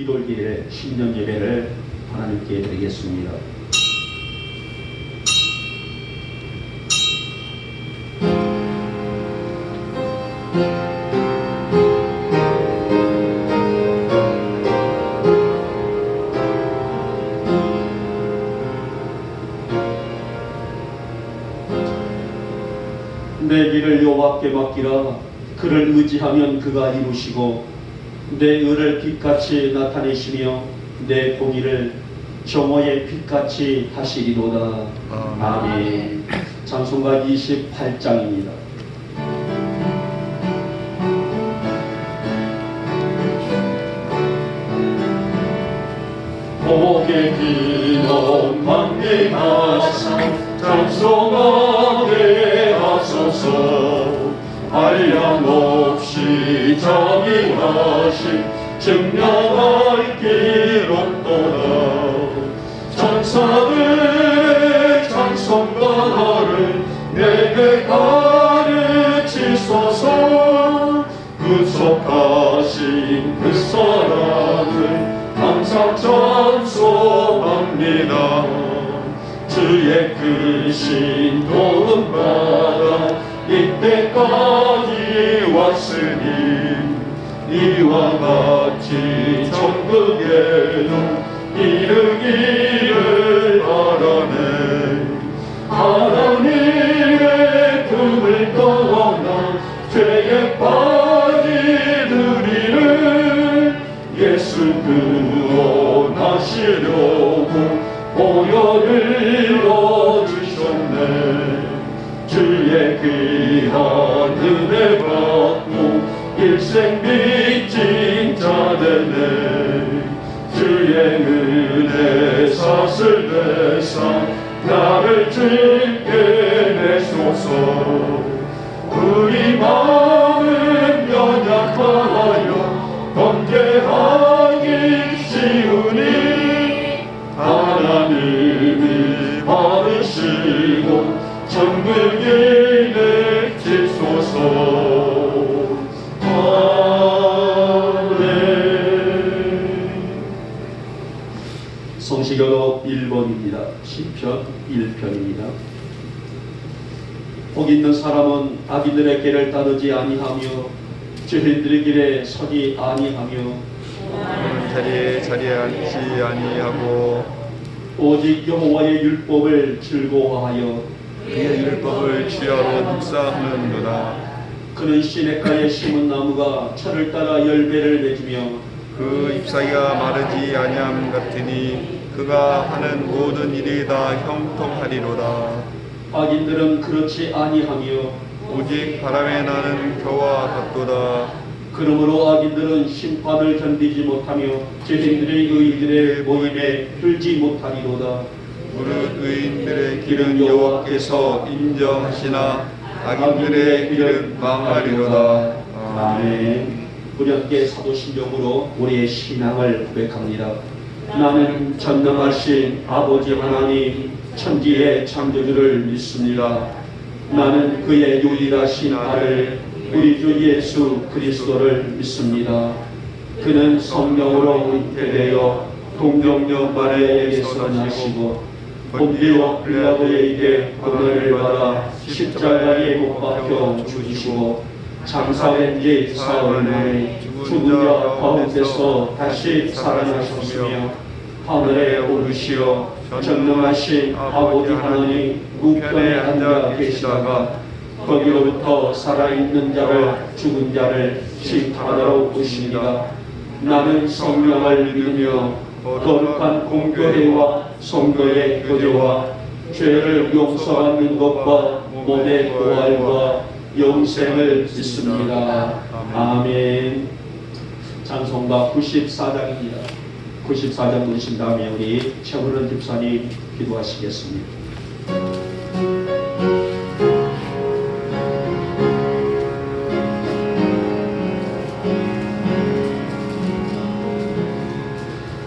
1월 1일 신년 예배를 하나님께 드리겠습니다. 내 길을 여호와께 맡기라. 그를 의지하면 그가 이루시고 내 의를 빛같이 나타내시며 내 공의를 정오의 빛같이 하시리로다. 아멘. 찬송가 28장입니다. 복의 기름 만민하사 찬송하게 하소서. 한량 없이 자비하신 증명할 길 없도다. 천사들의 찬송가를 내게 가르치소서. 구속하신 그 사랑을 항상 찬송합니다. 주의 크신 도움받아 이때까지 왔으니 이와 같이 천국에도 이르기를 바라네. 하나님의 품을 떠나 죄에 빠지느리는 예수 구원하시려고 보혈을 넣어주셨네. 주의 귀한 은혜 받고 일생 빚진 자 되네. 주의 은혜 사슬 내사 나를 주께 내소서. 우리 마음 연약하여 범죄하기 쉬우니 하나님이 바르시고 정직이 내치소서. 아멘. 성시교독 1번입니다. 시편 1편입니다. 복 있는 사람은 악인들의 길을 따르지 아니하며 죄인들의 길에 서지 아니하며 자리에 앉지 아니하고 오직 여호와의 율법을 즐거워하여 그의 율법을 주야로 묵상하는도다. 그는 시냇가에 심은 나무가 철을 따라 열매를 맺으며 그 잎사귀가 마르지 아니함 같으니 그가 하는 모든 일이 다 형통하리로다. 악인들은 그렇지 아니하며 오직 바람에 나는 겨와 같도다. 그러므로 악인들은 심판을 견디지 못하며 죄인들의 의인들의 모임에 들지 못하리로다. 무릇 의인들의 길은 여호와께서 인정하시나 악인들의 길은 망하리로다. 아멘. 우리 함께 사도신경으로 우리의 신앙을 고백합니다. 나는 전능하신 아버지 하나님 천지의 창조주를 믿습니다. 나는 그의 유일하신 아들 우리 주 예수 그리스도를 믿습니다. 그는 성령으로 잉태되어 동정녀 마리아에게서 나시고 본디오 빌라도에게 고난을 받아 십자가에 못 박혀 죽으시고 장사된 지 사흘 만에 죽은 자 가운데서 다시 살아나셨으며 하늘에 오르시어 전능하신 아버지 하나님 우편에 앉아 계시다가 거기로부터 살아있는 자를 죽은 자를 심판하러 오십니다. 나는 성령을 믿으며 거룩한 공교회와 성도의 교제와 죄를 용서받는 것과 몸의 부활과 영생을 믿습니다. 아멘. 찬송가 94장입니다. 94장 보신 다음에 우리 최훈원 집사님 기도하시겠습니다.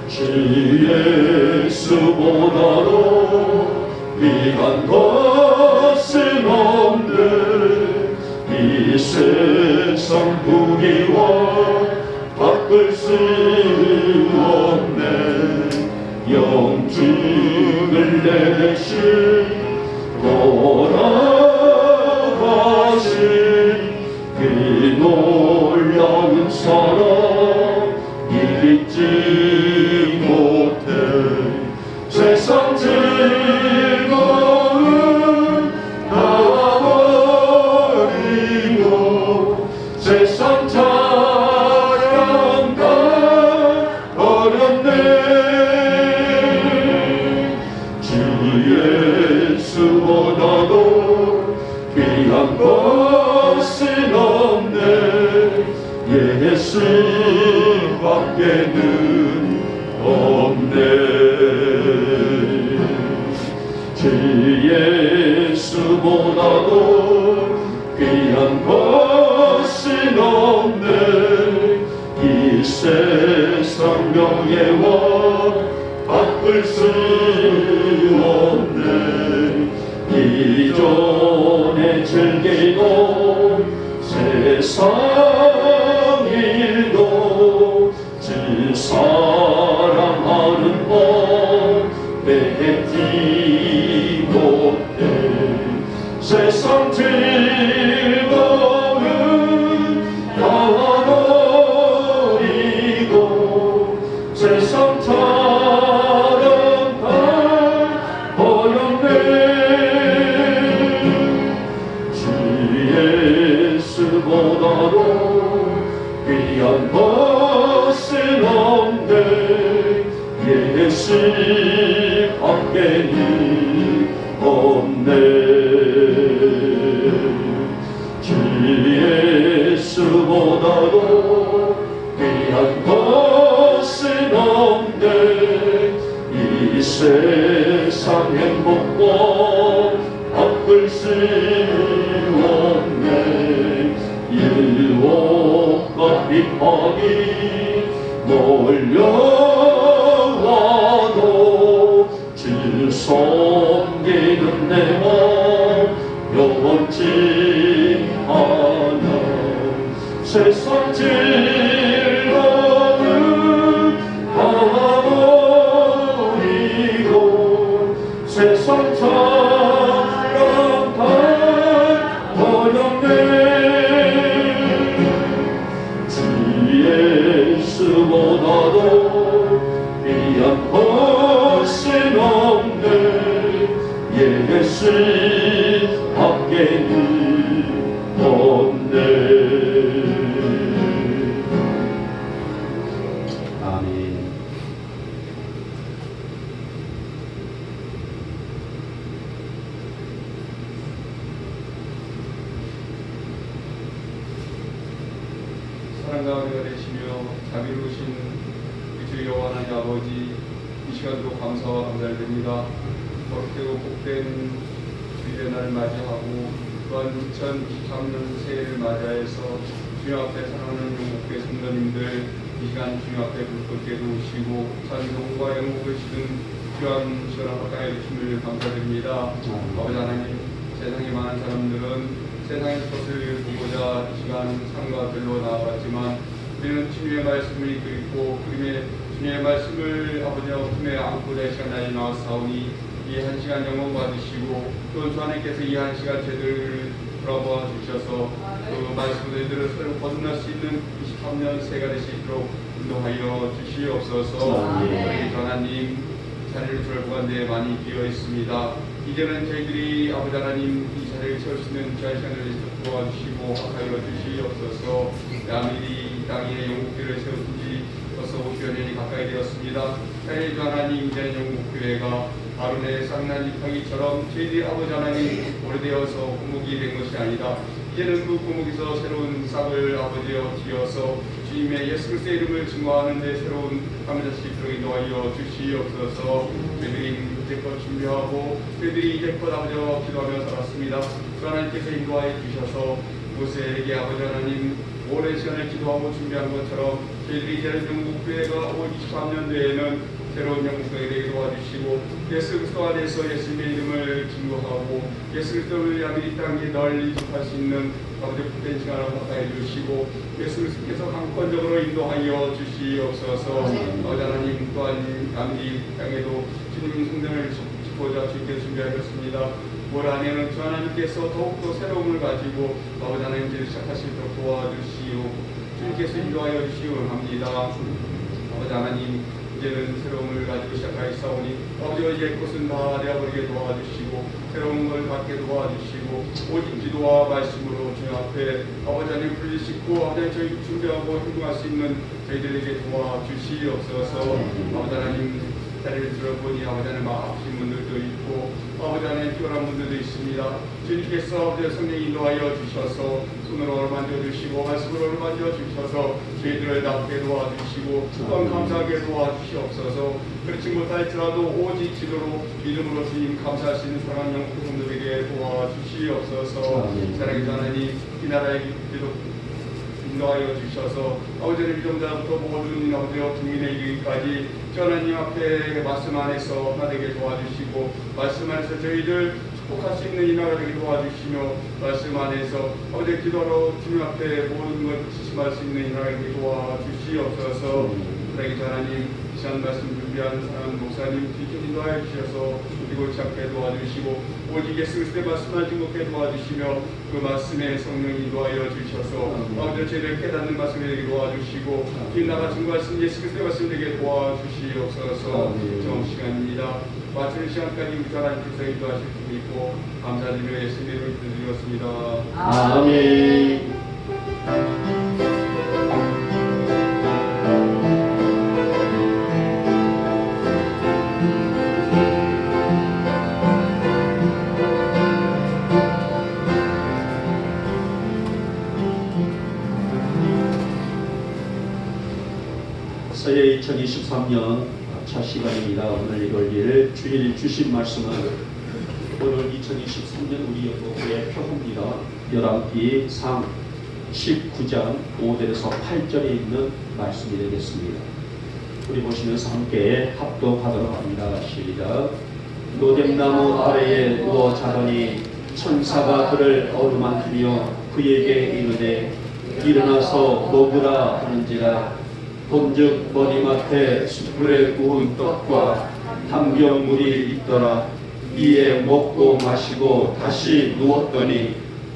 주 예수보다도 위한 것은 없네. 이 세상 부귀와 바꿀 수 없네. 주 예수보다도 귀한 것은 없네. 이 세상 명예와 바꿀 수 없네. 이전에 즐기고 세상 일도 주 사랑하는 법 맺지 못해. 세상 즐거움 다 버리고 세상 사랑 다 버렸네. 주 예수보다도 귀한 것은 없네. 예수 밖에는 없네. 주 예수보다도 귀한 것은 없네. 이 세상 행복과 바꿀 수 없네. 유혹과 핍박이 몰려와도 주 섬기는 내 맘 영원치 않아. 세상 즐거움 다 버리고 세상 사랑 다 버렸네. 주 예수보다도 귀한 것은 없네. 예수 밖에는 없네. 아멘. 사랑과 은혜가 되시며 자비로우신 우리 주 여호와 하나님 아버지, 이 시간도 감사와 감사드립니다. 거룩되고 복된 주일의 날을 맞이하고 또한 2023년 새해를 맞이하여서 주님 앞에 사랑하는 영국교회 성도님들 이 시간 주님 앞에 불꽃게 도우시고 찬송과 영국을 시든 귀한 시간을 허락하여 주심을 감사드립니다. 아버지 하나님, 세상에 많은 사람들은 세상의 것을 보고자 이 시간 삶과 들로 나아갔지만 우리는 주님의 말씀을 읽고 주님의 말씀을 아버지와 품에 안고 내 시간 날이 나왔사오니 이 한 시간 영광 받으시고 또 주 하나님께서 이 한 시간 저희들을 돌아보아 주셔서 그 말씀을 저희들을 서로 거듭날 수 있는 23년 새해가 되시도록 인도하여 주시옵소서. 우리 주 하나님 자리를 돌보간 데 많이 비어 있습니다. 이제는 저희들이 아버지 하나님 이 자리를 채울 수 있는 귀한 시간을 도와주시고 하여 주시옵소서. 야밀이 땅에 영국교회를 세우지 벌써 50여년이 가까이 되었습니다. 주 하나님, 이제는 영국교회가 아론의 쌍난 지팡이처럼 저희들이 아버지 하나님 오래되어서 고목이 된 것이 아니다. 이제는 그 고목에서 새로운 싹을 아버지여 지어서 주님의 예수 그리스도의 이름을 증거하는 데 새로운 감자식으로 인도하여 주시옵소서. 저희들이 이제껏 준비하고 저희들이 이제껏 아버지와 기도하며 살았습니다. 그 하나님께서 인도하여 주셔서 모세에게 아버지 하나님 오랜 시간을 기도하고 준비한 것처럼 저희들이 이제는 영국교회가 올 23년도에는 새로운 영국교회가 되게 도와주시고 예수 그리스도 안에서 예수님의 이름을 증거하고 예수 그리스도를 야밀이 땅에 널리 접할 수 있는 아버지 복된 시간을 허락하여 주시고 예수 그리스도께서 강권적으로 인도하여 주시옵소서. 아버지 하나님, 또한 야밀이 땅에도 주님 성전을 짓고자 주님께 준비하였습니다. 올 한해는 주 하나님께서 더욱더 새로움을 가지고 아버지 하나님께서 시작하시도록 도와주시오. 주님께서 인도하여 주시옵합니다. 아버지 하나님, 이제는 새로움을 가지고 시작하였사오니 아버지와 옛 것은 다 내어버리게 도와주시고 새로운 걸 갖게 도와주시고 오직 기도와 말씀으로 주님 앞에 아버지 하나님 불리시고 아버지 저희 준비하고 행동할 수 있는 저희들에게 도와주시옵소서. 아버지 하나님, 자리를 들어보니 아버지 하나님 아프신 분들도 있고 아버지 하나님 피곤한 분들도 있습니다. 주님께서 아버지 성령 인도하여 주셔서 손으로 어루만져 주시고 말씀으로 어루만져 주셔서 저희들을 낫게 도와주시고 또한 감사하게 도와주시옵소서. 그렇지 못할지라도 오직 기도로 믿음으로 주님 감사할 수 있는 사랑하는 영혼들에게 도와주시옵소서. 사랑의 하나님 이 나라의 기도 인도하여 주셔서 아버지의 위정자부터 모든 아버지와 국민의 이르기까지 하나님 앞에 말씀 안에서 하나 되게 도와주시고 말씀 안에서 저희들 축복할 수 있는 인하가 되게 도와주시며 말씀 안에서 아버지의 기도로 주님 앞에 모든 걸 지심할 수 있는 인하가 되게 도와주시옵소서. 그러기 하나님 이 시간 말씀 준비한 사랑하는 목사님 뒤쪽 인도하여 주셔서 그리고 찾게 도와주시고 오직 예수 그리스도의 말씀을 증거케 도와주시며 그 말씀에 성령 인도하여 주셔서 아버지 저희를 깨닫는 말씀을 되게 도와주시고 뒷나가 증거하신 예수 그리스도의 말씀 되게 도와주시옵소서. 좋은 시간입니다. 마치는 시간까지 우리 하나님께서 인도하실 줄 믿고 감사드리며 예수님의 이름으로 기도드렸습니다. 아멘. 새해 2023년 첫 시간입니다. 오늘 읽을 주일 주신 말씀은 오늘 2023년 우리 연구의 표입니다. 열왕기상 19장 5절에서 8절에 있는 말씀이 되겠습니다. 우리 보시면서 함께 합독하도록 합니다. 시작. 노뎀나무 아래에 누워 자더니 천사가 그를 어루만지며 그에게 이르되 일어나서 먹으라 하는지라. 본즉 머리맡에 숯불에 구운 떡과 담병물이 있더라. 이에 먹고 마시고 다시 누웠더니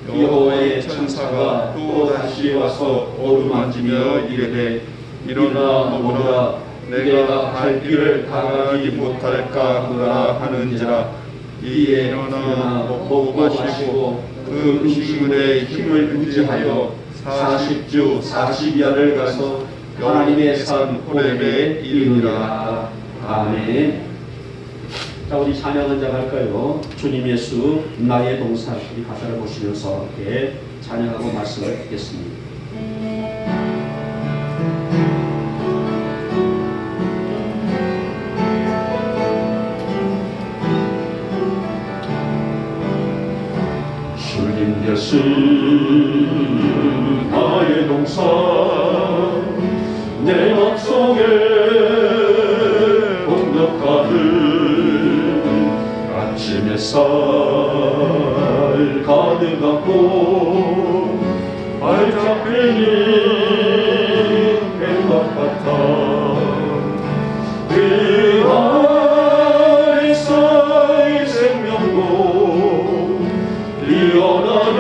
여호와의 천사가 또 다시 와서 어루만지며 이르되 일어나 먹으라. 내가 갈 길을 다가가지 못할까 하노라 하는지라. 이에 일어나 먹고 마시고 그 음식물에 힘을 유지하여 40주 40야를 가서 하나님의 산 호렙에 이르니라. 아멘. 자, 우리 찬양 한장 할까요? 주님 예수 나의 동산. 이 가사를 보시면서 함께 찬양하고 말씀을 듣겠습니다. 주님 예수 나의 동산 내 맘속에 공덕하듯 아침 햇살 가득하고 발잡히는 행복 같아. 그 안에서의 생명도 피어나는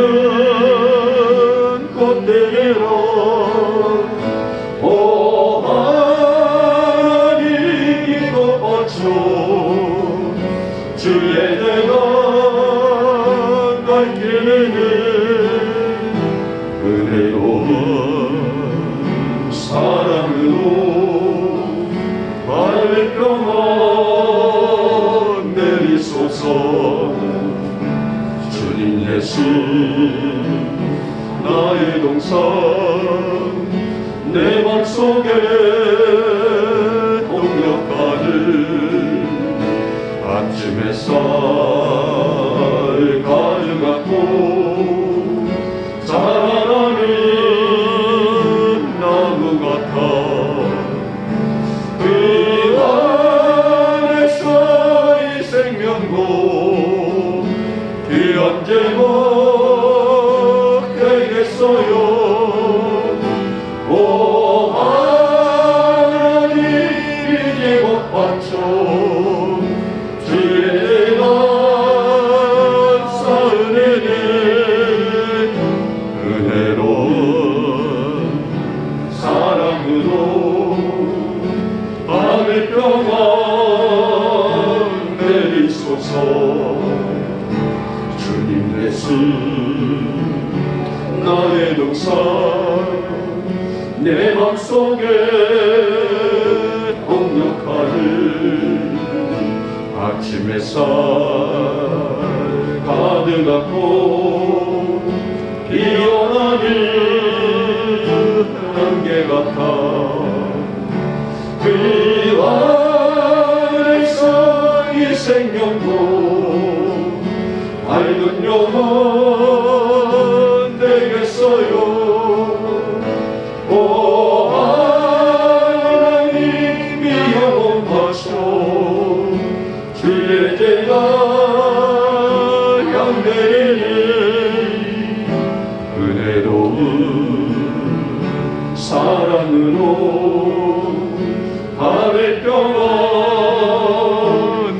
꽃대로 주의 내가 갈 길에는 은혜로 사랑으로 발평만 내리소서. 주님 예수 나의 동산 내 맘속에 동력하는 아침 햇살 가득하고 자라나는 나무 같아. 그 안에서의 생명도 귀한 제목 되겠어요. 오 하나님 이 제목 받쳐 주님 예수 나의 동산 내 맘속에 동력하는 아침 햇살 가득하고 피어나는 안개 같아 그 안에서 이 생명도 밝은 영혼 되겠어요. 오 하나님 이 영혼 바쳐 주의 제가 향되리 은혜로운 사랑으로 하늘 평안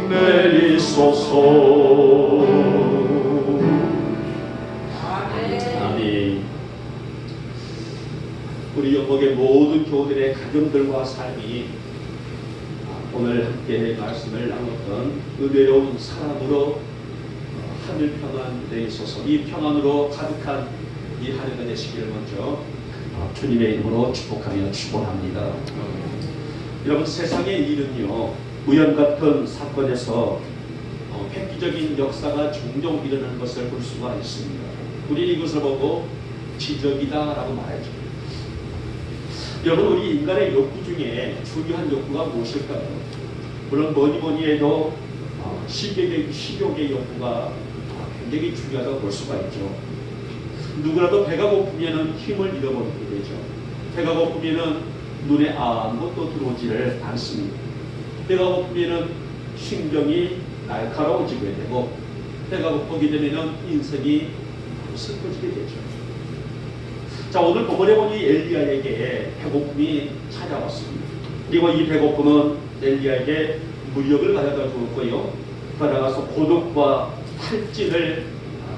내리소서. 아멘. 우리 영목의 모든 교우들의 가정들과 삶이 오늘 함께 말씀을 나눴던 은혜로운 사랑으로 하늘 평안 내리소서. 이 평안으로 가득한 이 한 해가 되시기를 먼저 주님의 이름으로 축복하며 축원합니다. 여러분, 세상의 일은요 우연 같은 사건에서 획기적인 역사가 종종 일어나는 것을 볼 수가 있습니다. 우리 이것을 보고 기적이다라고 말하죠. 여러분, 우리 인간의 욕구 중에 중요한 욕구가 무엇일까요? 물론 뭐니 해도 식욕의 욕구가 굉장히 중요하다고 볼 수가 있죠. 누구라도 배가 고프면 힘을 잃어버리게 되죠. 배가 고프면 눈에 아무것도 들어오지를 않습니다. 배가 고프면 신경이 날카로워지게 되고 배가 고프게 되면 인생이 슬퍼지게 되죠. 자, 오늘 본문에 보니 엘리야에게 배고픔이 찾아왔습니다. 그리고 이 배고픔은 엘리야에게 무력을 가져다 주었고요. 따라가서 고독과 탈진을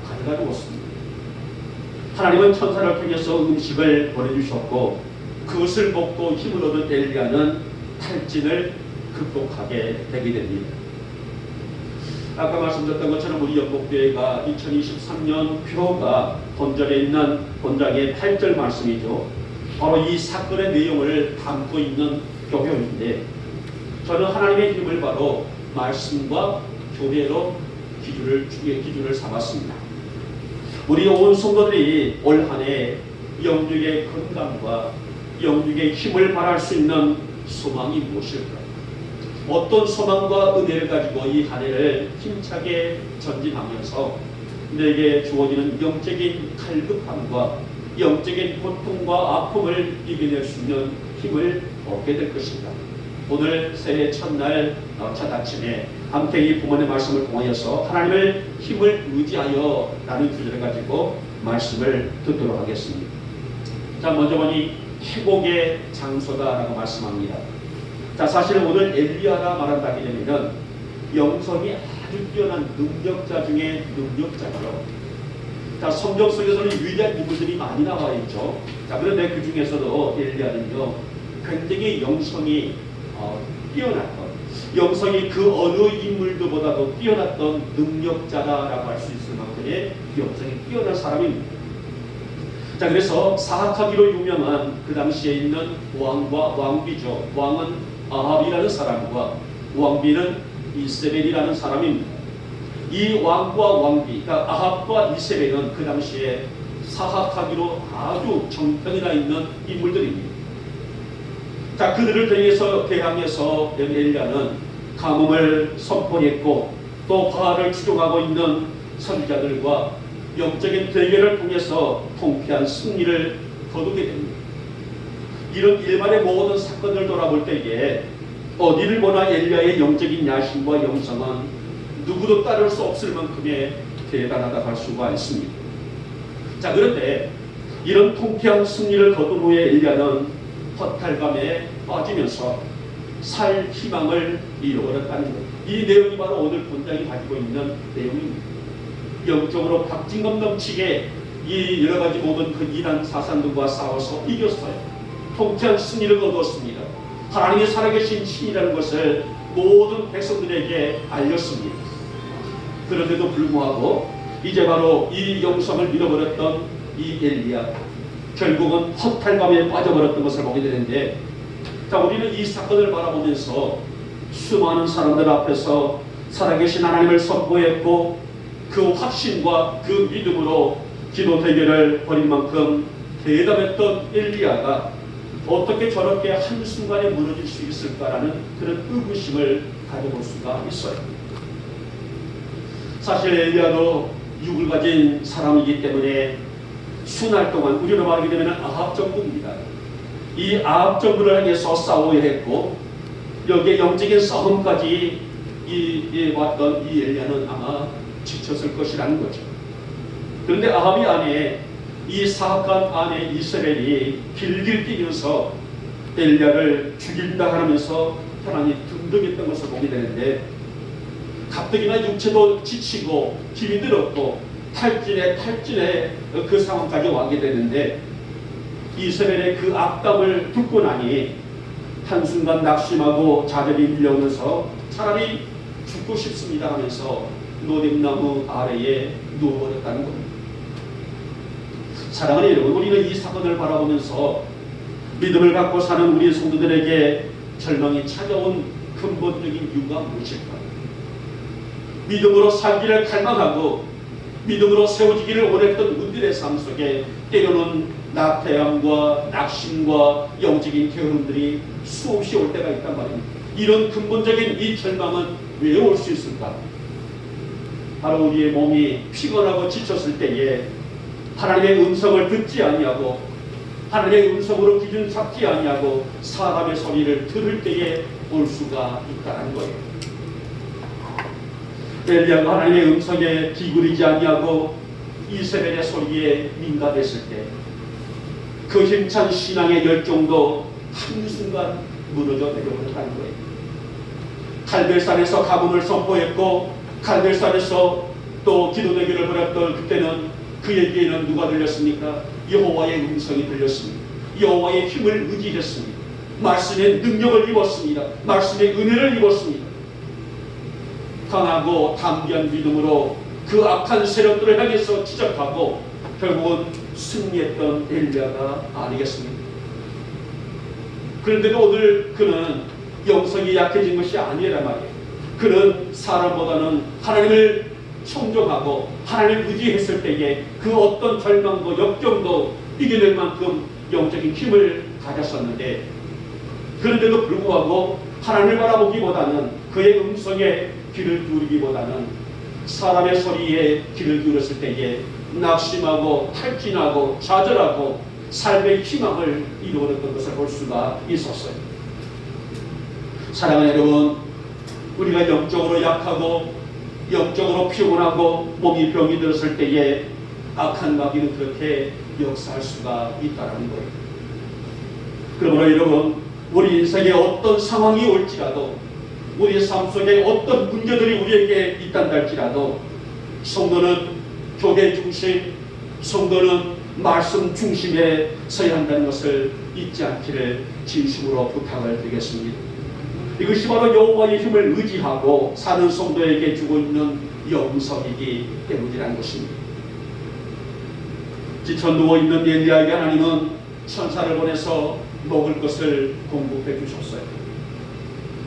가져다 주었습니다. 하나님은 천사를 통해서 음식을 보내주셨고 그것을 먹고 힘을 얻은 엘리야는 탈진을 극복하게 되게 됩니다. 아까 말씀드렸던 것처럼 우리 영목교회가 2023년 표가 본절에 있는 본장의 8절 말씀이죠. 바로 이 사건의 내용을 담고 있는 교회인데 저는 하나님의 힘을 바로 말씀과 교회로 기준을 삼았습니다. 우리 온 성도들이 올 한 해 영육의 건강과 영육의 힘을 발할 수 있는 소망이 무엇일까? 어떤 소망과 은혜를 가지고 이 한 해를 힘차게 전진하면서 내게 주어지는 영적인 갈급함과 영적인 고통과 아픔을 이겨낼 수 있는 힘을 얻게 될 것입니다. 오늘 새해 첫날 첫 아침에 함께 부모의 말씀을 통하여서 하나님을 힘을 의지하여 라는 주제를 가지고 말씀을 듣도록 하겠습니다. 자, 먼저 보니 회복의 장소다라고 말씀합니다. 자, 사실은 오늘 엘리야가 말한다 하면 영성이 아주 뛰어난 능력자 중에 능력자죠. 자, 성경 속에서는 위대한 인물들이 많이 나와 있죠. 자, 그런데 그 중에서도 엘리야는요 굉장히 영성이 뛰어났던, 영성이 그 어느 인물들보다도 뛰어났던 능력자다라고 할 수 있을 만큼의 영성이 뛰어난 사람입니다. 자, 그래서 사악하기로 유명한 그 당시에 있는 왕과 왕비죠. 왕은 아합이라는 사람과 왕비는 이세벨이라는 사람입니다. 이 왕과 왕비, 그러니까 아합과 이세벨은 그 당시에 사악하기로 아주 정평이 나 있는 인물들입니다. 자, 그들을 대항해서 엘리야는 가뭄을 선포했고 또 바알을 추종하고 있는 선지자들과 영적인 대결을 통해서 통쾌한 승리를 거두게 됩니다. 이런 일반의 모든 사건을 돌아볼 때에 어디를 보나 엘리야의 영적인 야심과 영성은 누구도 따를 수 없을 만큼의 대단하다 할 수가 있습니다. 자, 그런데 이런 통쾌한 승리를 거둔 후에 엘리야는 허탈감에 빠지면서 살 희망을 잃어버렸다는 것. 이 내용이 바로 오늘 본장이 가지고 있는 내용입니다. 영적으로 박진감 넘치게 이 여러 가지 모든 그 이란 사상들과 싸워서 이겼어요. 통쾌한 승리를 거두었습니다. 하나님이 살아계신 신이라는 것을 모든 백성들에게 알렸습니다. 그런데도 불구하고 이제 바로 이 영성을 잃어버렸던 이 엘리야, 결국은 허탈감에 빠져버렸던 것을 보게 되는데, 자, 우리는 이 사건을 바라보면서 수많은 사람들 앞에서 살아계신 하나님을 선포했고 그 확신과 그 믿음으로 기도 대결을 벌인 만큼 대담했던 엘리야가 어떻게 저렇게 한순간에 무너질 수 있을까라는 그런 의구심을 가져볼 수가 있어요. 사실 엘리야도 육을 가진 사람이기 때문에 수날 동안 우리로 말하게 되면 아합 정부입니다. 이 아합 정부를 향해서 싸워야 했고 여기에 영적인 싸움까지 왔던 이 엘리야는 아마 지쳤을 것이라는 거죠. 그런데 아합이 안에 이 사악한 안에 이스라엘이 길길 뛰면서 엘리야를 죽인다 하면서 하나님이 든든했던 것을 보게 되는데 가뜩이나 육체도 지치고 힘이 들었고 탈진에 그 상황까지 와게 되는데 이스라엘의 그 악담을 듣고 나니 한순간 낙심하고 좌절이 밀려오면서 차라리 죽고 싶습니다 하면서 노뎀나무 아래에 누워버렸다는 겁니다. 사랑하는 여러분, 우리는 이 사건을 바라보면서 믿음을 갖고 사는 우리 성도들에게 절망이 찾아온 근본적인 이유가 무엇일까? 믿음으로 살기를 갈망하고 믿음으로 세워지기를 원했던 우리들의 삶 속에 때로는 낙태함과 낙심과 영적인 게으름들이 수없이 올 때가 있단 말입니다. 이런 근본적인 이 절망은 왜 올 수 있을까? 바로 우리의 몸이 피곤하고 지쳤을 때에 하나님의 음성을 듣지 아니하고 하나님의 음성으로 기준 잡지 아니하고 사람의 소리를 들을 때에 올 수가 있다는 거예요. 엘리야가 하나님의 음성에 기울이지 아니하고 이세벨의 소리에 민감했을 때 그 힘찬 신앙의 열정도 한순간 무너져 내려버렸다는 거예요. 갈멜산에서 가뭄을 선포했고 갈멜산에서 또 기도 대결을 벌였던 그때는 그에게는 누가 들렸습니까? 여호와의 음성이 들렸습니다. 여호와의 힘을 의지했습니다. 말씀의 능력을 입었습니다. 말씀의 은혜를 입었습니다. 강하고 담대한 믿음으로 그 악한 세력들을 향해서 지적하고 결국은 승리했던 엘리야가 아니겠습니까? 그런데도 오늘 그는 영성이 약해진 것이 아니란 말이에요. 그는 사람보다는 하나님을 청종하고 하나님을 의지했을 때에 그 어떤 절망도 역경도 이겨낼 만큼 영적인 힘을 가졌었는데 그런데도 불구하고 하나님을 바라보기보다는 그의 음성에 귀를 기울이기보다는 사람의 소리에 귀를 기울였을 때에 낙심하고 탈진하고 좌절하고 삶의 희망을 잃어버렸던 것을 볼 수가 있었어요. 사랑하는 여러분, 우리가 영적으로 약하고 영적으로 피곤하고 몸이 병이 들었을 때에 악한 마귀는 그렇게 역사할 수가 있다는 거예요. 그러므로 여러분, 우리 인생에 어떤 상황이 올지라도 우리 삶 속에 어떤 문제들이 우리에게 있단다 할지라도 성도는 교회 중심, 성도는 말씀 중심에 서야 한다는 것을 잊지 않기를 진심으로 부탁을 드리겠습니다. 이것이 바로 여호와의 힘을 의지하고 사는 성도에게 주고 있는 영성이기 때문이라는 것입니다. 지쳐 누워있는 엘리야에게 하나님은 천사를 보내서 먹을 것을 공급해 주셨어요.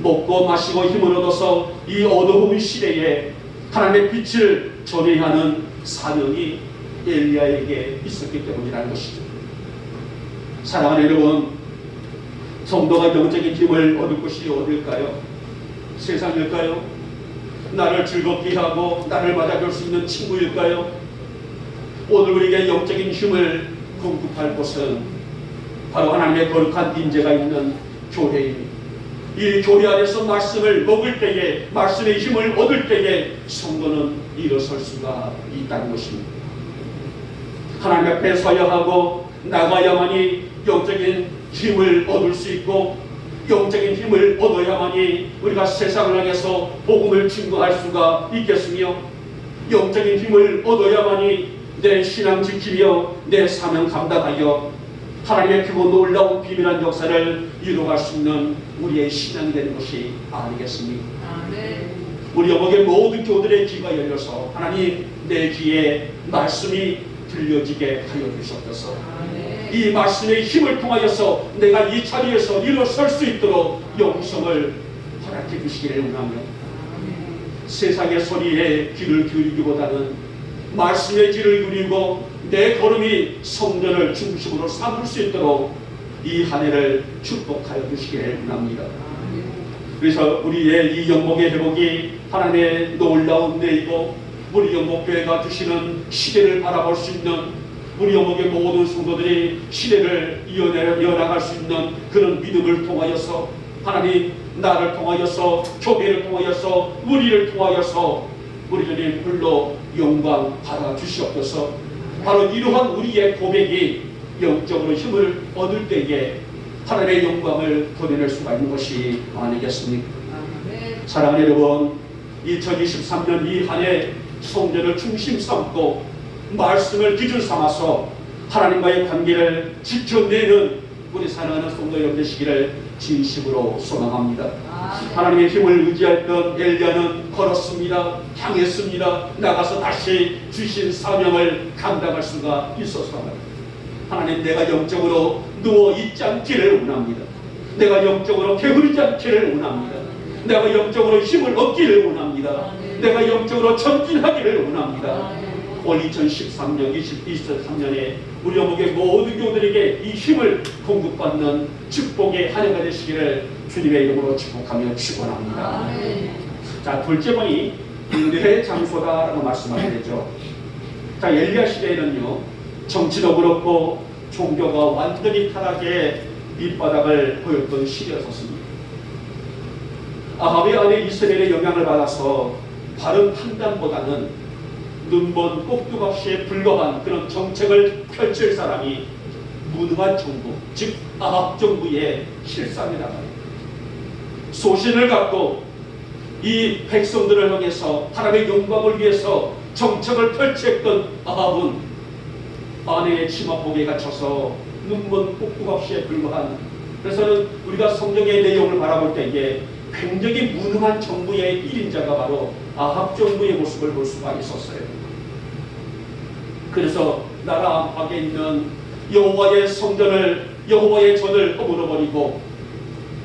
먹고 마시고 힘을 얻어서 이 어두운 시대에 하나님의 빛을 전해야 하는 사명이 엘리야에게 있었기 때문이라는 것이죠. 사랑하는 여러분, 성도가 영적인 힘을 얻을 것이 어딜까요? 세상일까요? 나를 즐겁게 하고 나를 맞아줄 수 있는 친구일까요? 오늘 우리에게 영적인 힘을 공급할 곳은 바로 하나님의 거룩한 임재가 있는 교회입니다. 이 교회 안에서 말씀을 먹을 때에 말씀의 힘을 얻을 때에 성도는 일어설 수가 있다는 것입니다. 하나님 앞에 서야 하고 나가야만이 영적인 힘을 얻을 수 있고 영적인 힘을 얻어야만이 우리가 세상을 향해서 복음을 증거할 수가 있겠으며 영적인 힘을 얻어야만이 내 신앙 지키며 내 사명 감당하여 하나님의 크고 놀라운 비밀한 역사를 이루어갈 수 있는 우리의 신앙이 되는 것이 아니겠습니까? 아멘. 우리 여복의 모든 교들의 귀가 열려서 하나님 내 귀에 말씀이 들려지게 하여 주셨소서. 이 말씀의 힘을 통하여서 내가 이 자리에서 일어설 수 있도록 영성을 허락해 주시기를 원하며 세상의 소리에 귀를 기울이기보다는 말씀의 귀를 기울이고 내 걸음이 성전을 중심으로 삼을 수 있도록 이 한 해를 축복하여 주시기를 원합니다. 그래서 우리의 이 영목의 회복이 하나님의 놀라운 은혜이고 우리 영목교회가 주시는 시대를 바라볼 수 있는 우리 영목의 모든 성도들이 시대를 이어나갈 수 있는 그런 믿음을 통하여서 하나님 나를 통하여서 교회를 통하여서 우리를 통하여서 우리 주님 홀로 영광 받아 주시옵소서. 바로 이러한 우리의 고백이 영적으로 힘을 얻을 때에 하나님의 영광을 드러낼 수가 있는 것이 아니겠습니까? 사랑하는 여러분, 2023년 이 한 해 성전을 중심 삼고 말씀을 기준 삼아서 하나님과의 관계를 지켜내는 우리 사랑하는 성도 여러분 되시기를 진심으로 소망합니다. 하나님의 힘을 의지했던 엘리야는 걸었습니다. 향했습니다. 나가서 다시 주신 사명을 감당할 수가 있었습니다. 하나님, 내가 영적으로 누워있지 않기를 원합니다. 내가 영적으로 게으르지 않기를 원합니다. 내가 영적으로 힘을 얻기를 원합니다. 내가 영적으로 전진하기를 원합니다. 올 2013년, 2023년에 우리 영목의 모든 교우들에게 이 힘을 공급받는 축복의 한 해가 되시기를 주님의 이름으로 축복하며 축원합니다. 자, 둘째 번이 은혜의 장소다라고 말씀하게 되죠. 자, 엘리야 시대에는요, 정치도 그렇고 종교가 완전히 타락의 밑바닥을 보였던 시대였습니다. 아합의 아내 이스라엘의 영향을 받아서 바른 판단보다는 눈먼 꼭두각시에 불과한 그런 정책을 펼칠 사람이 무능한 정부, 즉 아합 정부의 실상이다 말입니다. 소신을 갖고 이 백성들을 향해서 하나님의 영광을 위해서 정책을 펼쳤던 아합은 아내의 치마복에 갇혀서 눈먼 꼭두각시에 불과한, 그래서는 우리가 성경의 내용을 바라볼 때에 굉장히 무능한 정부의 1인자가 바로 아합 정부의 모습을 볼 수가 있었어요. 그래서 나라 안팎에 있는 여호와의 성전을, 여호와의 전을 허물어버리고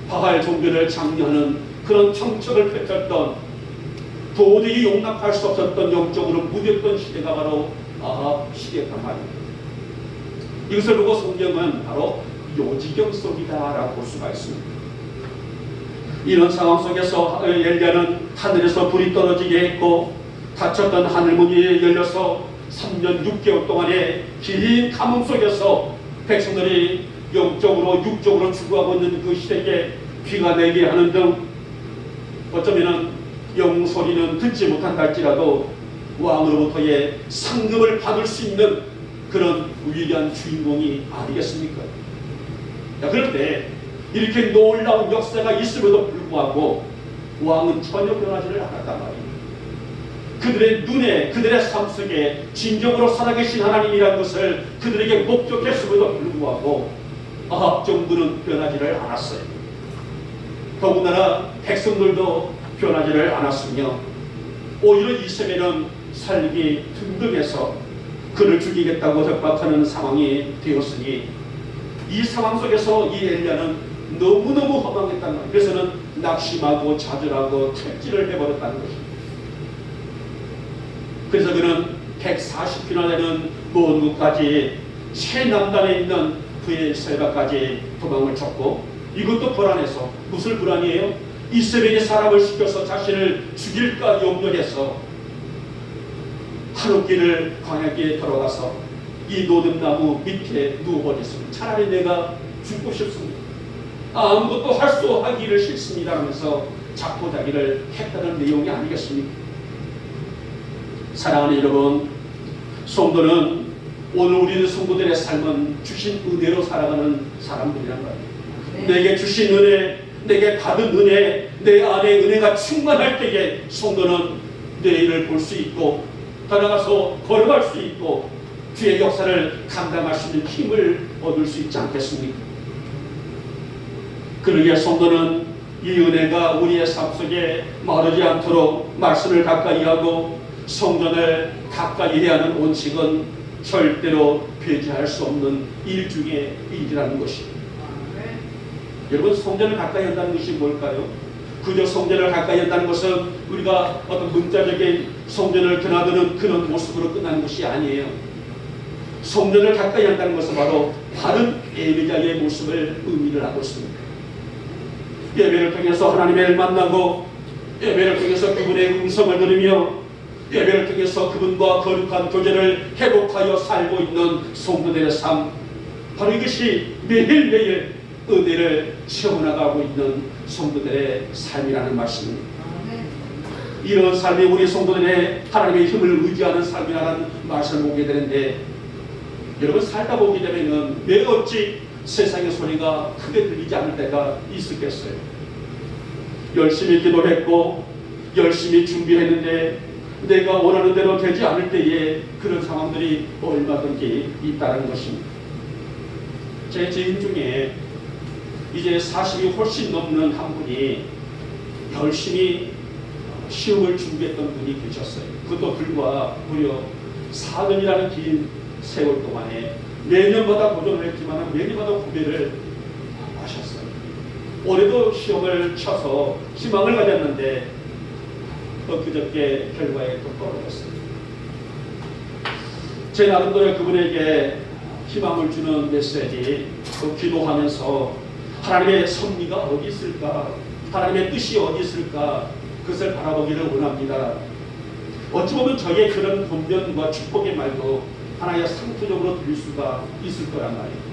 바알 종교를 장려하는 그런 정책을 펼쳤던, 도저히 용납할 수 없었던, 영적으로 무뎠던 시대가 바로 아합 시대였단 말입니다. 이것을 보고 성경은 바로 요지경 속이다라고 볼 수가 있습니다. 이런 상황 속에서 엘리야는 하늘에서 불이 떨어지게 했고 닫혔던 하늘문이 열려서 3년 6개월 동안의 긴 가뭄 속에서 백성들이 영적으로 육적으로 죽어가고 있는 그 시대에 비가 내게 하는 등 어쩌면 영소리는 듣지 못한다 할지라도 왕으로부터의 상급을 받을 수 있는 그런 위대한 주인공이 아니겠습니까? 자, 그런데 이렇게 놀라운 역사가 있음에도 불구하고 왕은 전혀 변하지를 않았단 말입니다. 그들의 눈에, 그들의 삶 속에 진정으로 살아계신 하나님이라는 것을 그들에게 목격했음에도 불구하고 아합 정부는 변하지를 않았어요. 더군다나 백성들도 변하지를 않았으며 오히려 이세벨은 살기 든든해서 그를 죽이겠다고 협박하는 상황이 되었으니 이 상황 속에서 이 엘리야는 너무너무 허망했단 말이에요. 그래서는 낙심하고 좌절하고 탈진을 해버렸다는 것입니다. 그래서 그는 140km나 되는 먼 곳까지 최남단에 있는 브엘세바까지 도망을 쳤고, 이것도 불안해서, 무슨 불안이에요? 이스라엘이 사람을 시켜서 자신을 죽일까 염려해서 하룻길을 광야길에 들어가서 이 노듭나무 밑에 누워버렸습니다. 차라리 내가 죽고 싶습니다. 아무것도 할 수 하기를 싫습니다 하면서 자포자기를 했다는 내용이 아니겠습니까? 사랑하는 여러분, 성도는 오늘 우리 성도들의 삶은 주신 은혜로 살아가는 사람들이란 말이에요. 내게 주신 은혜, 내게 받은 은혜, 내 안에 은혜가 충만할 때에 성도는 내일을 볼 수 있고 따라가서 걸어갈 수 있고 주의 역사를 감당할 수 있는 힘을 얻을 수 있지 않겠습니까? 그러기에 성도는 이 은혜가 우리의 삶 속에 마르지 않도록 말씀을 가까이 하고 성전을 가까이 해야 하는 원칙은 절대로 배제할 수 없는 일 중에 일이라는 것입니다. 여러분, 성전을 가까이 한다는 것이 뭘까요? 그저 성전을 가까이 한다는 것은 우리가 어떤 문자적인 성전을 드나드는 그런 모습으로 끝나는 것이 아니에요. 성전을 가까이 한다는 것은 바로 바른 예배자의 모습을 의미를 하고 있습니다. 예배를 통해서 하나님을 만나고, 예배를 통해서 그분의 음성을 들으며, 예배를 통해서 그분과 거룩한 교제를 회복하여 살고 있는 성도들의 삶, 바로 이것이 매일매일 은혜를 채워나가고 있는 성도들의 삶이라는 말씀입니다. 이런 삶이 우리 성도들의 하나님의 힘을 의지하는 삶이라는 말씀을 보게 되는데, 여러분 살다 보게 되면 왜 어찌 세상의 소리가 크게 들리지 않을 때가 있었겠어요. 열심히 기도했고 열심히 준비했는데 내가 원하는 대로 되지 않을 때에 그런 상황들이 얼마든지 있다는 것입니다. 제 지인 중에 이제 40이 훨씬 넘는 한 분이 열심히 시험을 준비했던 분이 계셨어요. 그것도 불과 무려 4년이라는 긴 세월 동안에 매년마다 도전을 했지만 매년마다 고배를 마셨어요. 올해도 시험을 쳐서 희망을 가졌는데 그저께 결과에 또 떨어졌어요. 제 나름대로 그분에게 희망을 주는 메시지, 또 기도하면서 하나님의 섭리가 어디 있을까, 하나님의 뜻이 어디 있을까, 그것을 바라보기를 원합니다. 어찌 보면 저의 그런 권면과 축복의 말도 하나의 상투적으로 들릴 수가 있을 거란 말이에요.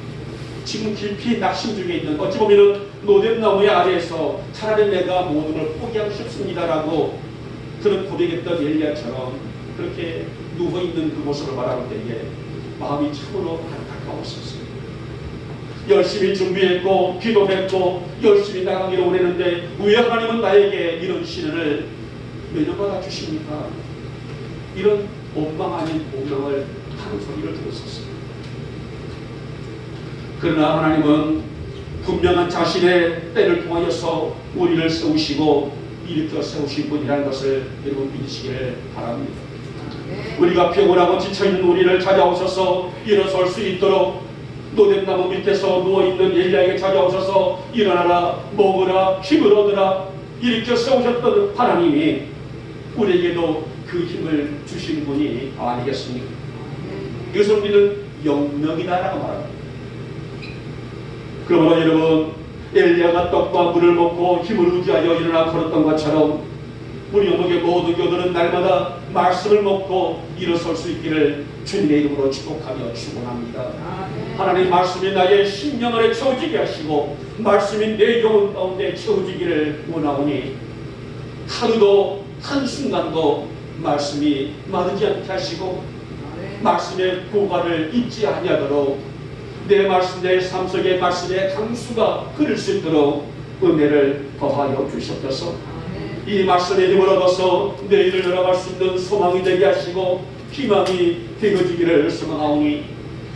지금 깊이 낙심 중에 있는, 어찌 보면 노뎀나무의 아래에서 차라리 내가 모든 걸 포기하고 싶습니다라고 그런 고백했던 엘리야처럼 그렇게 누워있는 그 모습을 바라볼 때에 마음이 참으로 안타까웠었어요. 열심히 준비했고 기도했고 열심히 나가기를 원했는데 왜 하나님은 나에게 이런 시련을 매년마다 주십니까? 이런 원망 아닌 원망을 하는 소리를 들었었어요. 그러나 하나님은 분명한 자신의 때를 통하여서 우리를 세우시고 일으켜 세우신 분이라는 것을 여러분 믿으시기를 바랍니다. 우리가 피곤하고 지쳐있는 우리를 찾아오셔서 일어설 수 있도록 노뎀나무 밑에서 누워있는 엘리야에게 찾아오셔서 일어나라, 먹으라, 힘을 얻으라 일으켜 세우셨던 하나님이 우리에게도 그 힘을 주신 분이 아니겠습니까? 이것을 우리는 영역이다라고 말합니다. 그러므로 여러분, 엘리야가 떡과 물을 먹고 힘을 의지하여 일어나 걸었던 것처럼 우리 영역의 모든 교들은 날마다 말씀을 먹고 일어설 수 있기를 주님의 이름으로 축복하며 축원합니다. 하나님 말씀이 나의 심령 안에 채워지게 하시고 말씀이 내 영혼 가운데 채워지기를 원하오니 하루도 한순간도 말씀이 마르지 않게 하시고 말씀의 고가를 잊지 아니하도록 내 말씀, 내 삶 속에 말씀의 강수가 흐를 수 있도록 은혜를 더하여 주시옵소서. 이 말씀의 힘을 얻어서 내일을 열어갈 수 있는 소망이 되게 하시고 희망이 되어지기를 소망하오니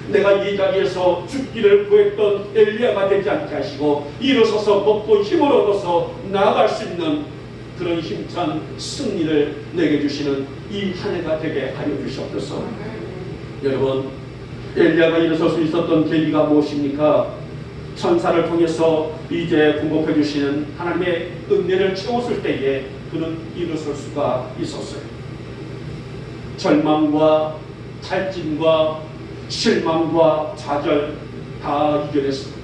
내가 이 자리에서 죽기를 구했던 엘리야가 되지 않게 하시고 일어서서 먹고 힘을 얻어서 나아갈 수 있는 그런 힘찬 승리를 내게 주시는 이 한 해가 되게 하여 주시옵소서. 여러분, 엘리야가 일어설 수 있었던 계기가 무엇입니까? 천사를 통해서 이제 공급해 주시는 하나님의 은혜를 채웠을 때에 그는 일어설 수가 있었어요. 절망과 탈진과 실망과 좌절 다 이겨냈습니다.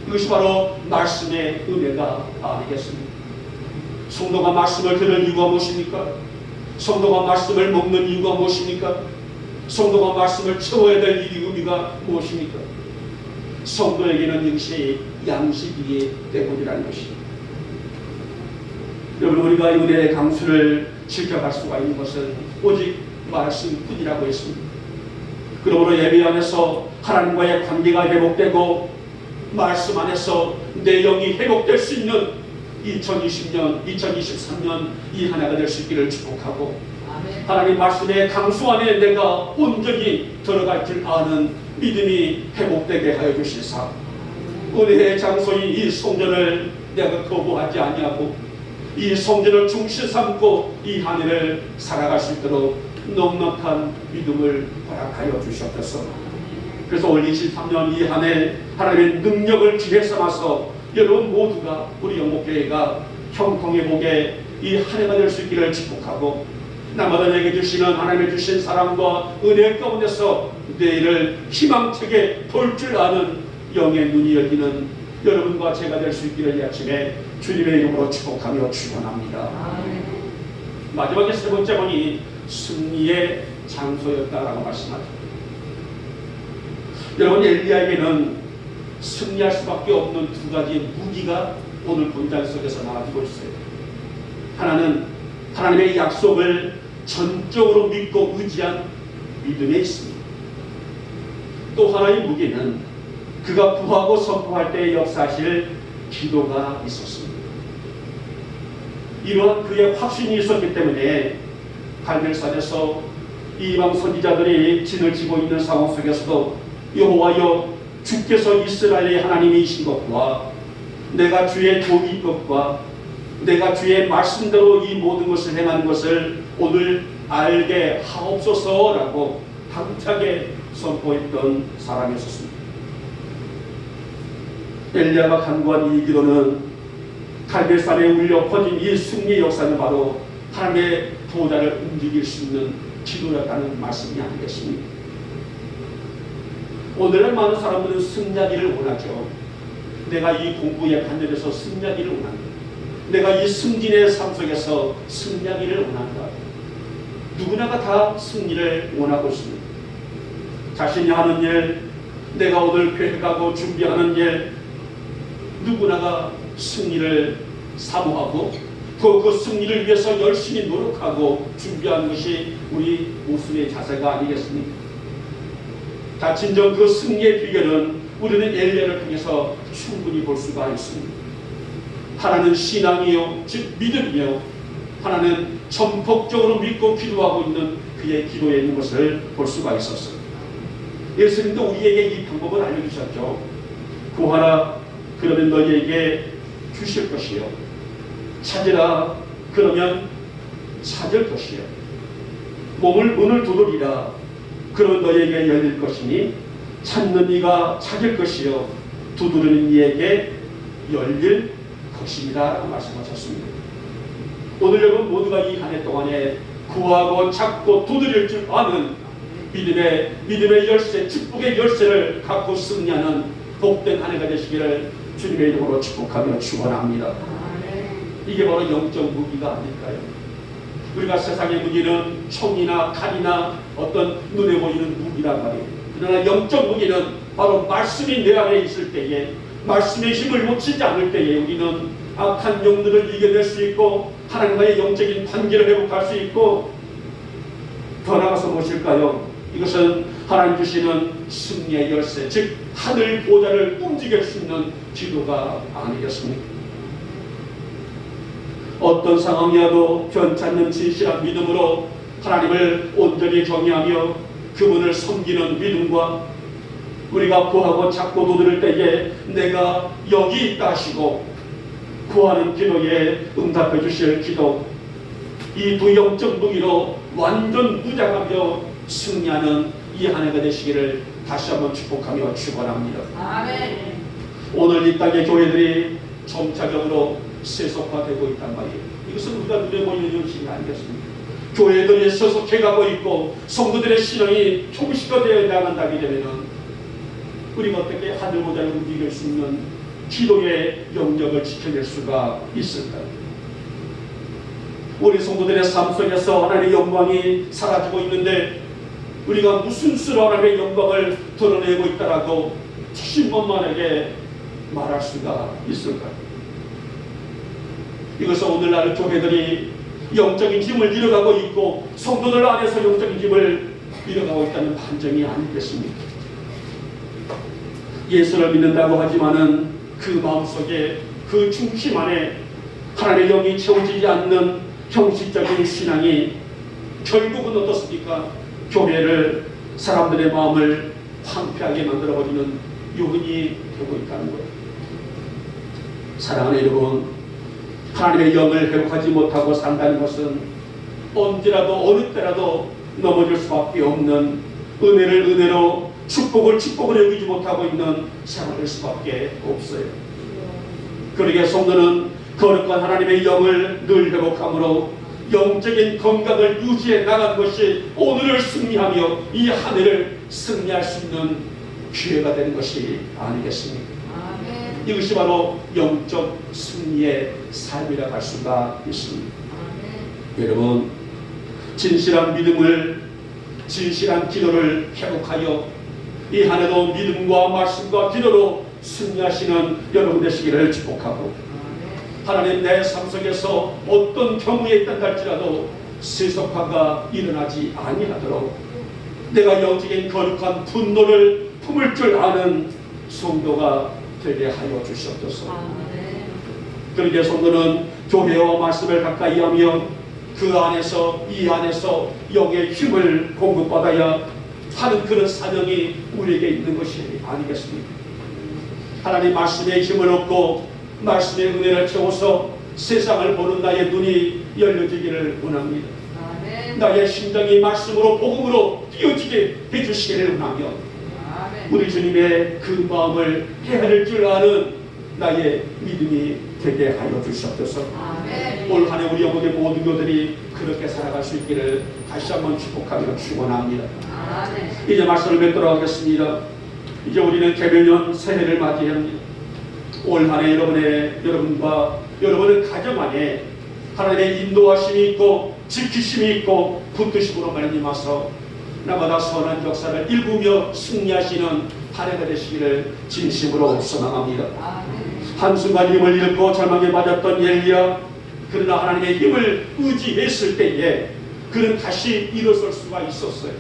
이것이 바로 말씀의 은혜가 아니겠습니까? 성도가 말씀을 들을 이유가 무엇입니까? 성도가 말씀을 먹는 이유가 무엇입니까? 성도가 말씀을 채워야 될 의미가 무엇입니까? 성도에게는 이것이 양식이기 때문이라는 것입니다. 여러분, 우리가 은혜의 강수를 지켜갈 수가 있는 것은 오직 말씀뿐이라고 했습니다. 그러므로 예배 안에서 하나님과의 관계가 회복되고 말씀 안에서 내 영이 회복될 수 있는 2020년, 2023년 이 한 해가 될 수 있기를 축복하고 하나님 말씀의 강수 안에 내가 온전히 들어갈 줄 아는 믿음이 회복되게 하여 주시사 은혜의 장소인 이 성전을 내가 거부하지 아니하고 이 성전을 중심 삼고 이 한 해를 살아갈 수 있도록 넉넉한 믿음을 허락하여 주셨소서. 그래서 올 23년 이 한 해 하나님의 능력을 기회 삼아서 여러분 모두가 우리 영목교회가 형통의 복에 이 한 해가 될 수 있기를 축복하고, 날마다 내게 주시는 하나님의 주신 사랑과 은혜 가운데서 내일을 희망차게 볼 줄 아는 영의 눈이 열리는 여러분과 제가 될 수 있기를 이 아침에 주님의 이름으로 축복하며 축원합니다. 마지막에 세 번째 번이 승리의 장소였다라고 말씀하죠. 여러분, 엘리야에게는 승리할 수밖에 없는 두 가지의 무기가 오늘 본장 속에서 나와지고 있어요. 하나는 하나님의 약속을 전적으로 믿고 의지한 믿음에 있습니다. 또 하나의 무기는 그가 구하고 선포할 때 역사하실 기도가 있었습니다. 이러한 그의 확신이 있었기 때문에 갈멜산에서 이방 선지자들이 진을 치고 있는 상황 속에서도 여호와여, 주께서 이스라엘의 하나님이신 것과 내가 주의 종인 것과 내가 주의 말씀대로 이 모든 것을 행하는 것을 오늘 알게 하옵소서라고 당차게 선포했던 사람이었습니다. 엘리야가 간구한 이 기도는 갈멜산에 울려 퍼진 이 승리의 역사는 바로 하나님의 보좌를 움직일 수 있는 기도였다는 말씀이 아니겠습니까? 오늘날 많은 사람들은 승리하기를 원하죠. 내가 이 공부에 관련해서 승리하기를 원한다. 내가 이 승진의 삶 속에서 승리하기를 원한다. 누구나가 다 승리를 원하고 있습니다. 자신이 하는 일, 내가 오늘 계획하고 준비하는 일, 누구나가 승리를 사모하고 그 승리를 위해서 열심히 노력하고 준비하는 것이 우리 모순의 자세가 아니겠습니까? 자, 진정 그 승리의 비결은 우리는 엘리야를 통해서 충분히 볼 수가 있습니다. 하나는 신앙이요, 즉 믿음이요, 하나는 전폭적으로 믿고 기도하고 있는 그의 기도에 있는 것을 볼 수가 있었어요. 예수님도 우리에게 이 방법을 알려주셨죠. 구하라, 그러면 너희에게 주실 것이요, 찾으라, 그러면 찾을 것이요, 문을 두드리라, 그러면 너희에게 열릴 것이니 찾는 이가 찾을 것이요 두드리는 이에게 열릴 것입니다 라고 말씀하셨습니다. 오늘 여러분 모두가 이 한 해 동안에 구하고 찾고 두드릴 줄 아는 믿음의 열쇠, 축복의 열쇠를 갖고 승리하는 복된 한 해가 되시기를 주님의 이름으로 축복하며 축원합니다. 이게 바로 영적 무기가 아닐까요? 우리가 세상의 무기는 총이나 칼이나 어떤 눈에 보이는 무기란 말이에요. 그러나 영적 무기는 바로 말씀이 내 안에 있을 때에, 말씀의 힘을 놓치지 않을 때에 우리는 악한 영들을 이겨낼 수 있고 하나님과의 영적인 관계를 회복할 수 있고, 더 나아가서 무엇일까요? 이것은 하나님 주시는 승리의 열쇠, 즉 하늘 보좌를 움직일 수 있는 기도가 아니겠습니까? 어떤 상황이라도 변찮는 진실한 믿음으로 하나님을 온전히 경외하며 그분을 섬기는 믿음과 우리가 구하고 찾고 두드릴 때에 내가 여기 있다 하시고 구하는 기도에 응답해 주실 기도, 이 두 영적 무기로 완전 무장하며 승리하는 이 한 해가 되시기를 다시 한번 축복하며 축원합니다. 아멘. 오늘 이 땅의 교회들이 점차적으로 세속화되고 있단 말이에요. 이것은 우리가 눈에 보이는 현실이 아니겠습니까? 교회들이 세속해가고 있고 성도들의 신앙이 형식화되어 나간다게 되면 우리가 어떻게 하늘 보좌를 움직일 수 있는 기도의 영역을 지켜낼 수가 있을까요? 우리 성도들의 삶 속에서 하나님의 영광이 사라지고 있는데 우리가 무슨 수로 하나님의 영광을 드러내고 있다라고 자신만만하게 말할 수가 있을까요? 이것은 오늘날 교회들이 영적인 힘을 잃어가고 있고 성도들 안에서 영적인 힘을 잃어가고 있다는 판정이 아니겠습니까? 예수를 믿는다고 하지만은 그 마음속에 그 중심 안에 하나님의 영이 채워지지 않는 형식적인 신앙이 결국은 어떻습니까? 교회를, 사람들의 마음을 황폐하게 만들어버리는 요인이 되고 있다는 거예요. 사랑하는 여러분, 하나님의 영을 회복하지 못하고 산다는 것은 언제라도 어느 때라도 넘어질 수밖에 없는, 은혜를 은혜로 축복을 축복으로 여기지 못하고 있는 생활일 수밖에 없어요. 그러기에 성도는 거룩한 하나님의 영을 늘 회복함으로 영적인 건강을 유지해 나가는 것이 오늘을 승리하며 이 한 해를 승리할 수 있는 기회가 되는 것이 아니겠습니까? 아멘. 이것이 바로 영적 승리의 삶이라고 할 수가 있습니다. 아멘. 여러분, 진실한 믿음을, 진실한 기도를 회복하여 이 한 해도 믿음과 말씀과 기도로 승리하시는 여러분 되시기를 축복하고, 하나님 내 삶 속에서 어떤 경우에 있다 할지라도 세속화가 일어나지 아니하도록 내가 영적인 거룩한 분노를 품을 줄 아는 성도가 되게 하여 주시옵소서. 아멘. 그러기에 성도는 교회와 말씀을 가까이 하며 그 안에서 이 안에서 영의 힘을 공급받아야 하는 그런 사명이 우리에게 있는 것이 아니겠습니까? 하나님 말씀의 힘을 얻고 말씀의 은혜를 채워서 세상을 보는 나의 눈이 열려지기를 원합니다. 아멘. 나의 심장이 말씀으로 복음으로 뛰어지게 해주시기를 원하며 아멘. 우리 주님의 그 마음을 헤아릴 줄 아는 나의 믿음이 되게 하여 주시옵소서. 아멘. 올 한 해 우리 영혼의 모든 교들이 그렇게 살아갈 수 있기를 다시 한번 축복하며 축원합니다. 아멘. 이제 말씀을 맺도록 하겠습니다. 이제 우리는 개변년 새해를 맞이합니다. 올 한 해 여러분과 여러분의 가정 안에 하나님의 인도하심이 있고 지키심이 있고 붙드심으로 말미암아서 나마다 선한 역사를 일구며 승리하시는 한 해가 되시기를 진심으로 소망합니다. 아멘. 한순간 힘을 잃고 절망에 맞았던 엘리야, 그러나 하나님의 힘을 의지했을 때에 그는 다시 일어설 수가 있었어요.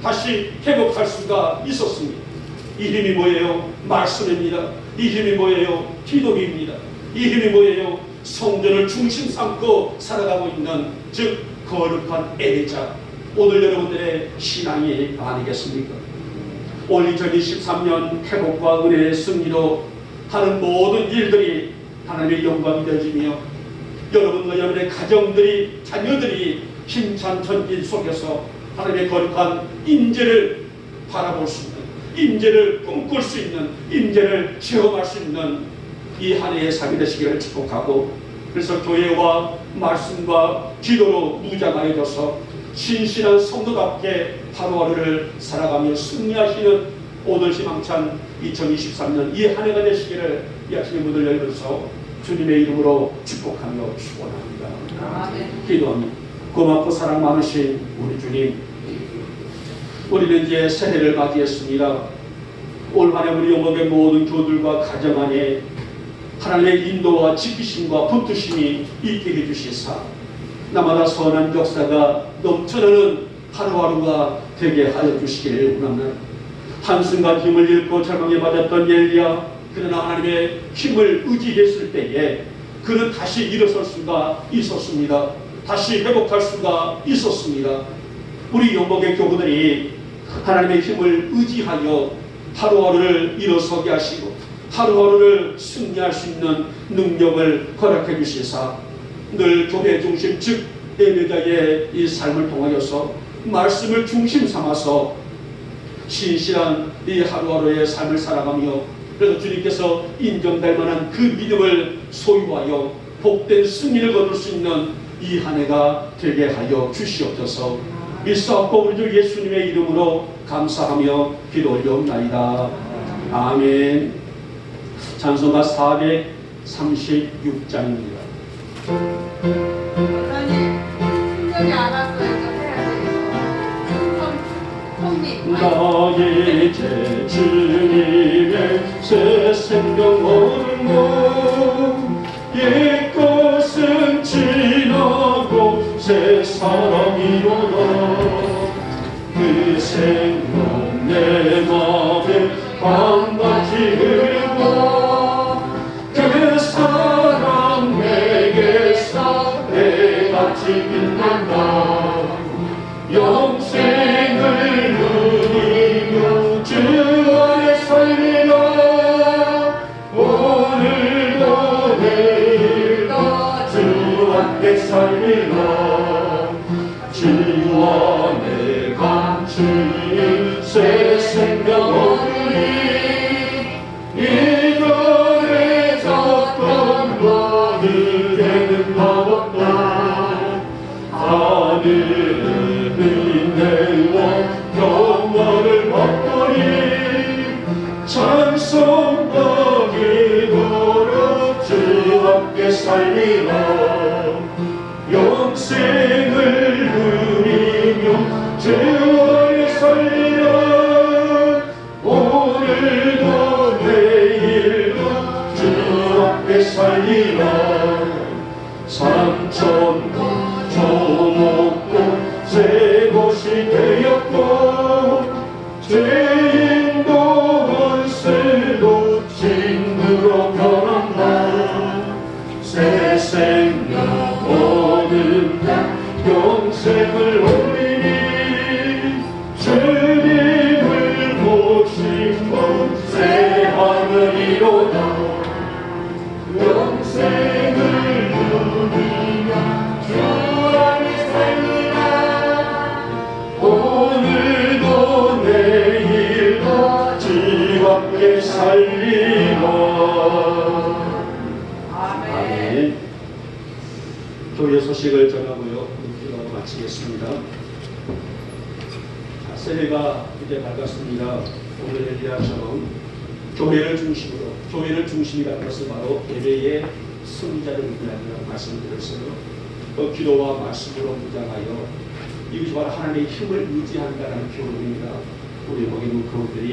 다시 회복할 수가 있었습니다. 이 힘이 뭐예요? 말씀입니다. 이 힘이 뭐예요? 기도입니다. 이 힘이 뭐예요? 성전을 중심 삼고 살아가고 있는, 즉 거룩한 애자, 오늘 여러분들의 신앙이 아니겠습니까? 올 2023년 회복과 은혜의 승리로 하는 모든 일들이 하나님의 영광이 되어지며 여러분과 여러분의 가정들이, 자녀들이 힘찬 전진 속에서 하나님의 거룩한 임재를 바라볼 수 있는, 임재를 꿈꿀 수 있는, 임재를 체험할 수 있는 이 한 해의 삶이 되시기를 축복하고, 그래서 교회와 말씀과 기도로 무장하여져서 신실한 성도답게 하루하루를 살아가며 승리하시는 오늘 희망찬 2023년 이 한 해가 되시기를 이 아침에 문을 열면서 주님의 이름으로 축복하며 축원합니다. 아멘. 기도합니다. 고맙고 사랑 많으신 우리 주님, 우리는 이제 새해를 맞이했습니다. 올 한 해 우리 영혼의 모든 교들과 가정 안에 하나님의 인도와 지키심과 붙드심이 있게 해주시사 나마다 선한 역사가 넘쳐나는 하루하루가 되게 하여 주시기를 원합니다. 한순간 힘을 잃고 절망에 맞았던 엘리야, 그러나 하나님의 힘을 의지했을 때에 그는 다시 일어설 수가 있었습니다. 다시 회복할 수가 있었습니다. 우리 영복의 교우들이 하나님의 힘을 의지하여 하루하루를 일어서게 하시고 하루하루를 승리할 수 있는 능력을 허락해 주시사 늘 교회 중심, 즉 예배자의 이 삶을 통하여서 말씀을 중심 삼아서 신실한 이 하루하루의 삶을 살아가며, 그래서 주님께서 인정될 만한 그 믿음을 소유하여 복된 승리를 거둘 수 있는 이 한 해가 되게 하여 주시옵소서. 일사없고 우리 주 예수님의 이름으로 감사하며 기도 올려옵나이다. 아멘. 찬송가 436장입니다. 원장님, 순전히 알았어요. 나의 제 주님의 새 생명 얻는 옛것은 지나고 새 사랑이로다. 그 생명 내 맘에 강같이 흐르고 그 사랑 내게서 해같이 빛난다. 영생을 누리며 주 안에 살리라. 오늘도 내일도 주 안에 살리라. 주 안에 감추니 새 생명 얻으니 이전에 졌던 모든 살리라 영생을 누리며 주 안에 살리라 오늘도 내일도 주 앞에 살리라 삼천도 조목도 새 곳이 되었고 죄인도 원수도 친구로 변한다 새 생명 얻은 자 영생을 올리니 주님을 모시고 새 하늘이로다 영생을 누리며 주 안에 살리라 오늘도 내일도 즐겁게 살리라 아멘. 교회 소식을 전하고요 기도하고 마치겠습니다. 새해가 이제 밝았습니다. 오늘의 일화처럼 교회를 중심이라는 것은 바로 예배의 승자를 의미한다는 말씀을 드렸어요. 기도와 말씀으로 무장하여 이것이 바로 하나님의 힘을 의지한다는 교훈입니다. 우리 거기 있는 교우들이